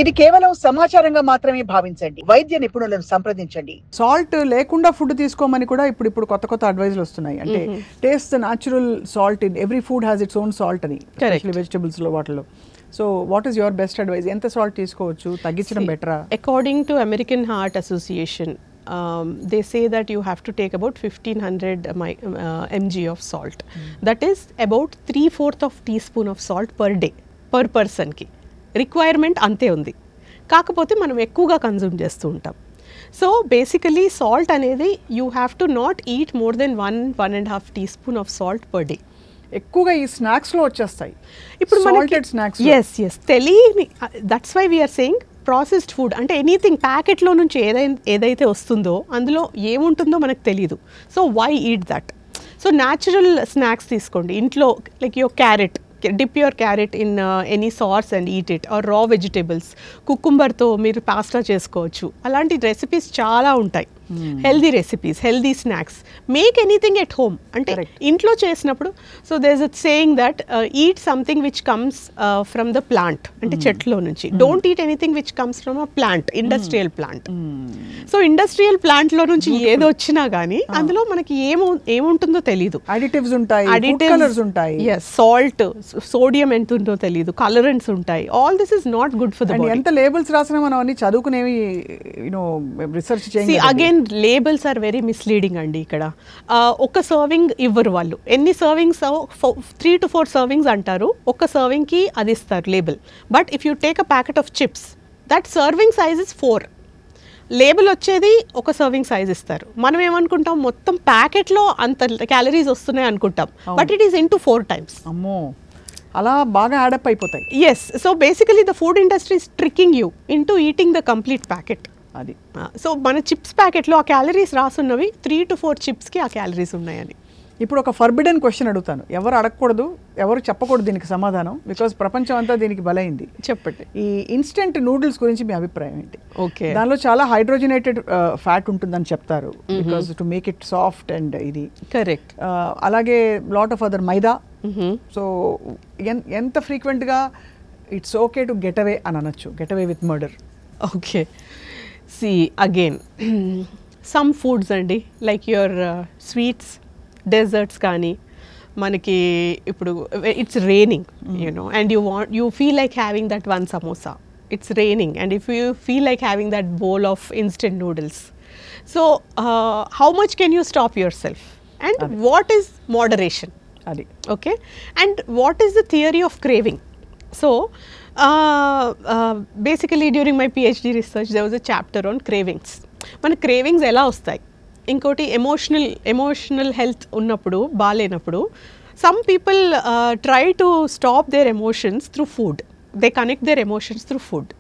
ఇది కేవలం సమాచారంగా మాత్రమే భావించండి. వైద్య నిపుణులను సంప్రదించండి. సాల్ట్ లేకుండా ఫుడ్ తీసుకోమని కూడా ఇప్పుడు కొత్త కొత్త అడ్వైజులు వస్తున్నాయి. అంటే taste the natural salt in every food has its own salt అని, ఎస్పెషల్లీ వెజిటబుల్స్ లో వాటిలో. So what is your best advice? ఎంత సాల్ట్ తీసుకోవచ్చు? తగ్గించడం బెటరా? According to American heart association, they say that you have to take about 1500 mg of salt. That is about 3/4 of teaspoon of salt per day per person ki requirement ante undi. కాకపోతే మనం ఎక్కువగా consume చేస్తూ ఉంటాం. So basically salt అనేది you have to not eat more than 1.5 teaspoon of salt per day. ఎక్కువగా ఈ snacks లో వచ్చేస్తాయి ఇప్పుడు సాల్టెడ్ స్నాక్స్. ఎస్ తెలియని, that's why we're saying processed food అంటే ఎనీథింగ్ ప్యాకెట్లో నుంచి ఏదైతే వస్తుందో అందులో ఏముంటుందో మనకు తెలియదు. So why eat that? So natural snacks తీసుకోండి ఇంట్లో. Like your carrot, dip your carrot in any sauce and eat it, or raw vegetables. కుకుంబర్తో మీరు పాస్తా చేసుకోవచ్చు. అలాంటి రెసిపీస్ చాలా ఉంటాయి, healthy recipes, healthy snacks. Make anything at home అంటే ఇంట్లో చేసినప్పుడు. So there is a saying that eat something which comes from the plant, అంటే చెట్లో నుంచి. Don't eat anything which comes from a plant, industrial plant. So industrial ప్లాంట్లో నుంచి ఏది వచ్చినా కానీ అందులో మనకి ఏముంటుందో తెలియదు. అడిటివ్స్ ఉంటాయి, ఫుడ్ కలర్స్ ఉంటాయి, సాల్ట్, సోడియం ఎంత ఉందో తెలియదు, కలరెంట్స్ ఉంటాయి. All this is not good for the body. ఎంత లేబుల్స్ రాసినా మనం అన్ని చదువుకునేవి రీసెర్చ్ చేయండి. Again labels are very misleading అండి. ఇక్కడ ఒక సర్వింగ్ ఇవ్వరు వాళ్ళు. ఎన్ని సర్వింగ్స్, 3 to 4 సర్వింగ్స్ అంటారు. ఒక సర్వింగ్కి అది ఇస్తారు label. But if you take a packet of chips, that serving size is 4. Label వచ్చేది ఒక సర్వింగ్ సైజ్ ఇస్తారు. మనం ఏమనుకుంటాం, మొత్తం ప్యాకెట్లో అంత క్యాలరీస్ వస్తున్నాయి అనుకుంటాం. But it is into 4 times. అమ్మో, అలా బాగా యాడప్ అయిపోతాయి. Yes. So basically the food industry is tricking you into eating the complete packet. అది. సో మన చిప్స్ ప్యాకెట్లో ఆ క్యాలరీస్ రాసున్నవి 3 to 4 చిప్స్కి ఆ క్యాలరీస్ ఉన్నాయని. ఇప్పుడు ఒక ఫర్బిడెన్ క్వశ్చన్ అడుగుతాను. ఎవరు అడగకూడదు, ఎవరు చెప్పకూడదు దీనికి సమాధానం, బికాజ్ ప్రపంచం అంతా దీనికి బలైంది. చెప్పండి. ఈ ఇన్స్టెంట్ నూడిల్స్ గురించి మీ అభిప్రాయం ఏంటి? ఓకే. దానిలో చాలా హైడ్రోజనేటెడ్ ఫ్యాట్ ఉంటుందని చెప్తారు, because to make it soft and ఇది. కరెక్ట్. అలాగే lot of other maida. So ఎంత ఫ్రీక్వెంట్గా it's okay to get away అని అనొచ్చు, get away with murder? Okay. See again some foods అండి, లైక్ యువర్ స్వీట్స్, డెజర్ట్స్ కానీ మనకి ఇప్పుడు it's raining you know and you feel like having that one samosa. It's raining and if you feel like having that bowl of instant noodles. So how much can you stop yourself and what is moderation? అది. Okay. And what is the theory of craving? So basically during my PhD research there was a chapter on cravings. మన cravings ఎలా వస్తాయి? ఇంకోటి emotional health ఉన్నప్పుడు, బాగాలేనప్పుడు some people try to stop their emotions through food. They connect their emotions through food.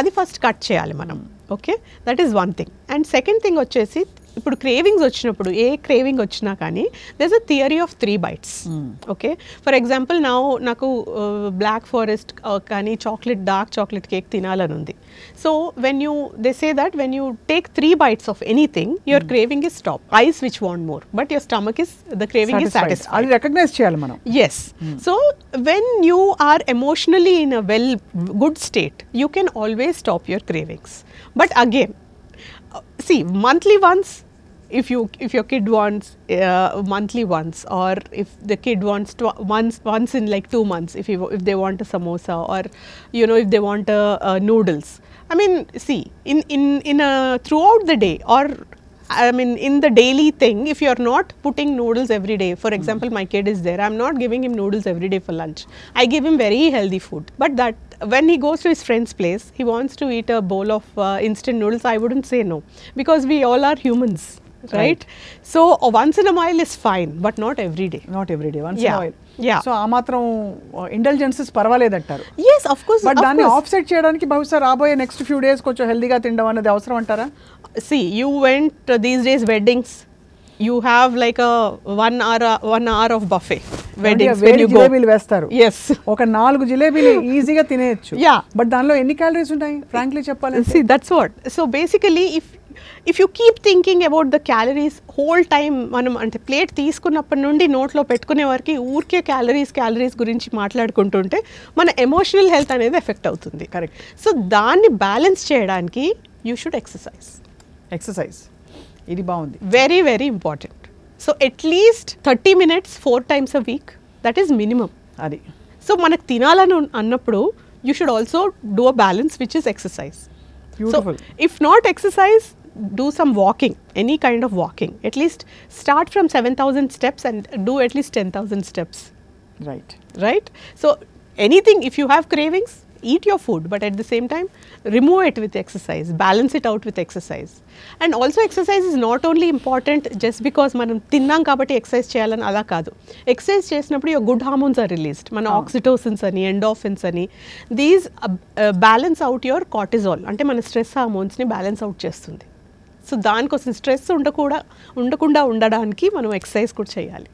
అది first cut చేయాలి మనం. Okay, that is one thing. And second thing వచ్చేసి, ఇప్పుడు క్రేవింగ్స్ వచ్చినప్పుడు, ఏ క్రేవింగ్ వచ్చినా కానీ there is a theory of 3 bites. Okay, for example నాకు బ్లాక్ ఫారెస్ట్ కానీ డార్క్ చాక్లెట్ కేక్ తినాలని ఉంది. So they say that when you take 3 bites of anything, your craving is stopped. Eyes which want more, but your stomach is, the craving is satisfied. అది recognise చేయాలి మనం. Yes. So when you are emotionally in a good state, you can always stop your cravings. But again, see, monthly once, if your kid wants monthly once, or if the kid wants once in like 2 months, if they want a samosa, or if they want a noodles. I mean, see, in a throughout the day, or I mean in the daily thing, if you are not putting noodles every day, for example my kid is there, I am not giving him noodles every day for lunch. I give him very healthy food, but that when he goes to his friend's place, he wants to eat a bowl of instant noodles, I wouldn't say no, because we all are humans, right? So once in a while is fine, but not every day. Not every day, once in a while. Yeah. So ఆ మాత్రం intelligences పర్వాలేదంటారు. Yes, of course. But దాన్ని offset చేయడానికి బహుశా రాబోయే next few days కొంచెం హెల్దీగా తినడం అనేది అవసరం అంటారా? See, you went these days weddings, you have like a 1 hour of buffet weddings when వేడి you go. జిలేబీలు వేస్తారు. Yes. ఒక 4 జిలేబీలు ఈజీగా తినేయచ్చు. Yeah. బట్ దానిలో ఎన్ని క్యాలరీస్ ఉంటాయి ఫ్రాంక్లీ చెప్పాలంటే? See, that's what. So basically, if you keep thinking about the calories whole time, మనం అంటే ప్లేట్ తీసుకున్నప్పటి నుండి నోట్లో పెట్టుకునే వరకు ఊరికే క్యాలరీస్ గురించి మాట్లాడుకుంటుంటే మన ఎమోషనల్ హెల్త్ అనేది ఎఫెక్ట్ అవుతుంది. కరెక్ట్. సో దాన్ని బ్యాలెన్స్ చేయడానికి యూ షుడ్ ఎక్సర్సైజ్ ఇది బాగుంది. Very very important. So at least 30 minutes 4 times a week, that is minimum. అది సో మనకు తినాలని అన్నప్పుడు you should also do a balance which is exercise. Beautiful. So, if not exercise, do some walking, any kind of walking. At least start from 7,000 steps and do at least 10,000 steps. Right. Right? So, anything, if you have cravings, eat your food, but at the same time, remove it with exercise, balance it out with exercise. And also exercise is not only important just because మనం తిన్నాం కాబట్టి exercise చేయాలని అలా కాదు. Exercise చేసినప్పుడు your good hormones are released. మన ఆక్సిటోసిన్స్ అని, endorphins అని, these balance out your cortisol, అంటే మన స్ట్రెస్ హార్మోన్స్ని బ్యాలెన్స్ అవుట్ చేస్తుంది. సో దానికోసం స్ట్రెస్ ఉండకుండా ఉండడానికి మనం ఎక్సర్సైజ్ కూడా చేయాలి.